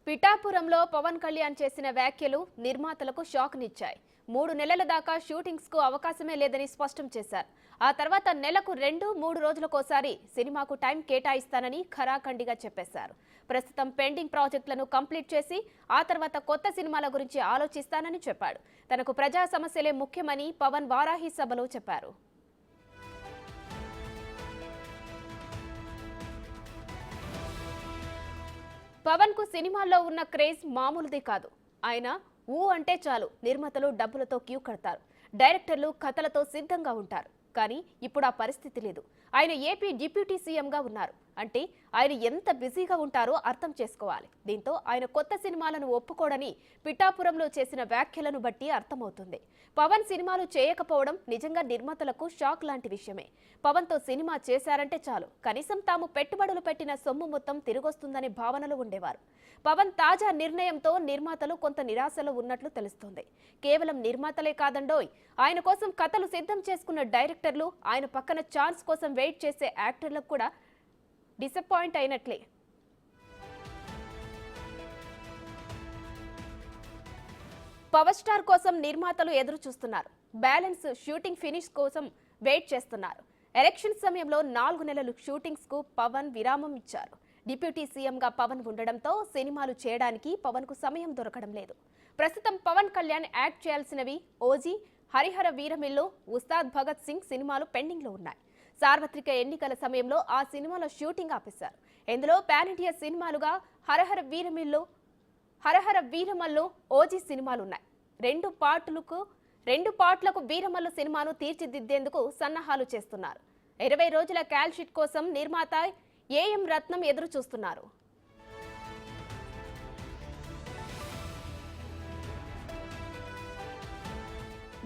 పిఠాపురంలో పవన్ కళ్యాణ్ చేసిన వ్యాఖ్యలు నిర్మాతలకు షాక్నిచ్చాయి. 3 నెలల దాకా షూటింగ్స్ కు అవకాశమే లేదని స్పష్టం చేశారు. ఆ తర్వాత నెలకు 2-3 రోజులకోసారి సినిమాకు టైం కేటాయిస్తానని ఖరాఖండిగా చెప్పేశారు. ప్రస్తుతం పెండింగ్ ప్రాజెక్టులను కంప్లీట్ చేసి ఆ తర్వాత కొత్త సినిమాల గురించి ఆలోచిస్తానని చెప్పాడు. తనకు ప్రజా సమస్యలే ముఖ్యమని పవన్ వారాహి సభలో చెప్పారు. పవన్ కు సినిమాల్లో ఉన్న క్రేజ్ మామూలుది కాదు. ఆయన అంటే చాలు నిర్మాతలు డబ్బులతో క్యూ కడతారు, డైరెక్టర్లు కథలతో సిద్ధంగా ఉంటారు. కానీ ఇప్పుడు ఆ పరిస్థితి లేదు. ఆయన ఏపీ డిప్యూటీ సీఎంగా ఉన్నారు అంటే ఆయన ఎంత బిజీగా ఉంటారో అర్థం చేసుకోవాలి. దీంతో ఆయన కొత్త సినిమాలను ఒప్పుకోడని పిఠాపురంలో చేసిన వ్యాఖ్యలను బట్టి అర్థమవుతుంది. పవన్ సినిమాలు చేయకపోవడం నిజంగా నిర్మాతలకు షాక్ లాంటి విషయమే. పవన్తో సినిమా చేశారంటే చాలు కనీసం తాము పెట్టుబడులు పెట్టిన సొమ్ము మొత్తం తిరిగొస్తుందనే భావనలు ఉండేవారు. పవన్ తాజా నిర్ణయంతో నిర్మాతలు కొంత నిరాశలో ఉన్నట్లు తెలుస్తోంది. కేవలం నిర్మాతలే కాదండోయ్, ఆయన కోసం కథలు సిద్ధం చేసుకున్న డైరెక్టర్లు, ఆయన పక్కన ఛాన్స్ కోసం వెయిట్ చేసే యాక్టర్లకు కూడా డిసప్పాయింట్ అయినట్లే. పవర్ స్టార్ కోసం నిర్మాతలు ఎదురు చూస్తున్నారు. బ్యాలెన్స్ షూటింగ్ ఫినిష్ కోసం వెయిట్ చేస్తున్నారు. ఎలక్షన్ సమయంలో 4 నెలలు షూటింగ్స్ కు పవన్ విరామం ఇచ్చారు. డిప్యూటీ సీఎంగా పవన్ ఉండడంతో సినిమాలు చేయడానికి పవన్ కు సమయం దొరకడం లేదు. ప్రస్తుతం పవన్ కళ్యాణ్ యాక్ట్ చేయాల్సినవి ఓజీ, హరిహర వీరమిల్లు, ఉస్తాద్ భగత్ సింగ్ సినిమాలు పెండింగ్ లో ఉన్నాయి. సార్వత్రిక ఎన్నికల సమయంలో ఆ సినిమాల షూటింగ్ ఆపేశారు. ఇందులో పాన్ ఇండియా సినిమాలుగా హరహర వీరమల్లు, ఓజీ సినిమాలున్నాయి. రెండు పార్ట్లకు వీరమల్లు సినిమాను తీర్చిదిద్దేందుకు సన్నాహాలు చేస్తున్నారు. 20 రోజుల కాల్ షీట్ కోసం నిర్మాత ఏఎం రత్నం ఎదురు చూస్తున్నారు.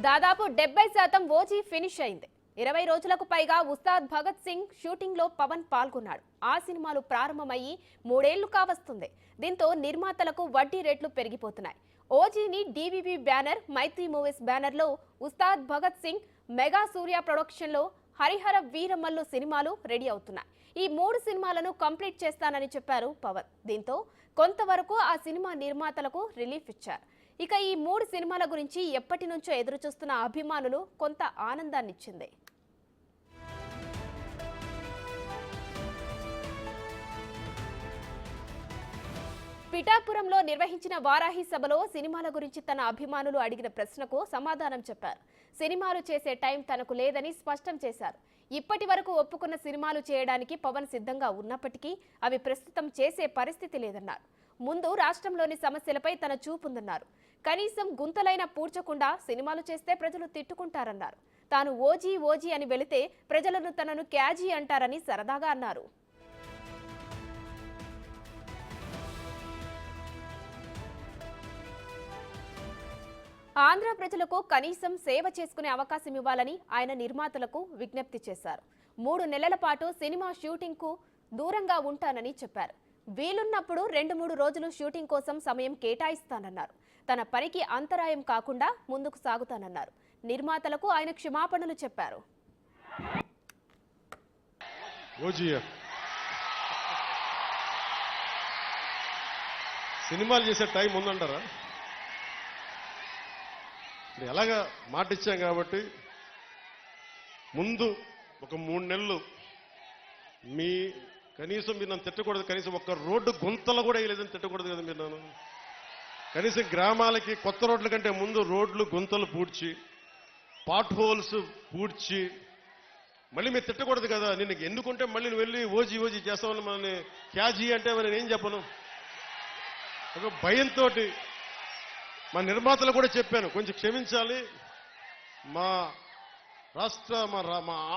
దాదాపు 70% ఓజీ ఫినిష్ అయింది. 20 రోజులకు పైగా ఉస్తాద్ భగత్ సింగ్ షూటింగ్ లో పవన్ పాల్గొన్నాడు. ఆ సినిమాలు ప్రారంభమయ్యి 3 ఏళ్లు కావస్తుంది. దీంతో నిర్మాతలకు వడ్డీ రేట్లు పెరిగిపోతున్నాయి. ఓజీని డివివి బ్యానర్, మైత్రి మూవీస్ బ్యానర్ లో ఉస్తాద్ భగత్ సింగ్, మెగా సూర్య ప్రొడక్షన్ లో హరిహర వీరమల్లు సినిమాలు రెడీ అవుతున్నాయి. ఈ 3 సినిమాలను కంప్లీట్ చేస్తానని చెప్పారు పవన్. దీంతో కొంతవరకు ఆ సినిమా నిర్మాతలకు రిలీఫ్ ఇచ్చారు. ఇక ఈ 3 సినిమాల గురించి ఎప్పటి నుంచో ఎదురు చూస్తున్న అభిమానులు కొంత ఆనందాన్నిచ్చింది. పిఠాపురంలో నిర్వహించిన వారాహి సభలో సినిమాల గురించి తన అభిమానులు అడిగిన ప్రశ్నకు సమాధానం చెప్పారు. సినిమాలు చేసే టైం తనకు లేదని స్పష్టం చేశారు. ఇప్పటి వరకు ఒప్పుకున్న సినిమాలు చేయడానికి పవన్ సిద్ధంగా ఉన్నప్పటికీ అవి ప్రస్తుతం చేసే పరిస్థితి లేదన్నారు. ముందు రాష్ట్రంలోని సమస్యలపై తన చూపుందన్నారు. కనీసం గుంతలైనా పూడ్చకుండా సినిమాలు చేస్తే ప్రజలు తిట్టుకుంటారన్నారు. తాను ఓజీ అని వెళితే ప్రజలను తనను క్యాజీ అంటారని సరదాగా అన్నారు. ఆంధ్ర ప్రజలకు కనీసం సేవ చేసుకునే అవకాశం ఇవ్వాలని ఆయన నిర్మాతలకు విజ్ఞప్తి చేశారు. 3 నెలల పాటు సినిమా షూటింగ్ కు దూరంగా ఉంటానని చెప్పారు. వీలున్నప్పుడు 2-3 రోజులు షూటింగ్ కోసం సమయం కేటాయిస్తానన్నారు. తన పనికి అంతరాయం కాకుండా ముందుకు సాగుతానన్నారు. నిర్మాతలకు ఆయన క్షమాపణలు చెప్పారు. సినిమాలు చేసే టైం ఉందంటారా? ఎలాగా మాట ఇచ్చాం కాబట్టి ముందు ఒక 3 నెలలు కనీసం మీరు నన్ను తిట్టకూడదు. కనీసం ఒక్క రోడ్డు గుంతలు కూడా వేయలేదని తిట్టకూడదు కదా మీరు నన్ను. కనీసం గ్రామాలకి కొత్త రోడ్ల కంటే ముందు రోడ్లు గుంతలు పూడ్చి, పాట్ హోల్స్ పూడ్చి మళ్ళీ మీరు తిట్టకూడదు కదా. నిన్ను ఎన్నుకుంటే మళ్ళీ నువ్వు వెళ్ళి ఓజీ చేస్తామని మనల్ని క్యాజీ అంటే నేను ఏం చెప్పను. ఒక భయంతో మా నిర్మాతలు కూడా చెప్పాను, కొంచెం క్షమించాలి. మా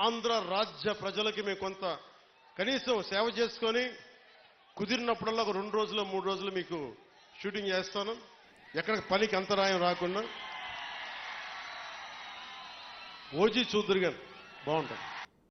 ఆంధ్ర రాజ్య ప్రజలకి మేము కొంత కనీసం సేవ చేసుకొని కుదిరినప్పుడల్లా ఒక 2 రోజులు 3 రోజులు మీకు షూటింగ్ చేస్తాను, ఎక్కడ పనికి అంతరాయం రాకుండా. ఓజీ చూద్దరు గారు బాగుంటుంది.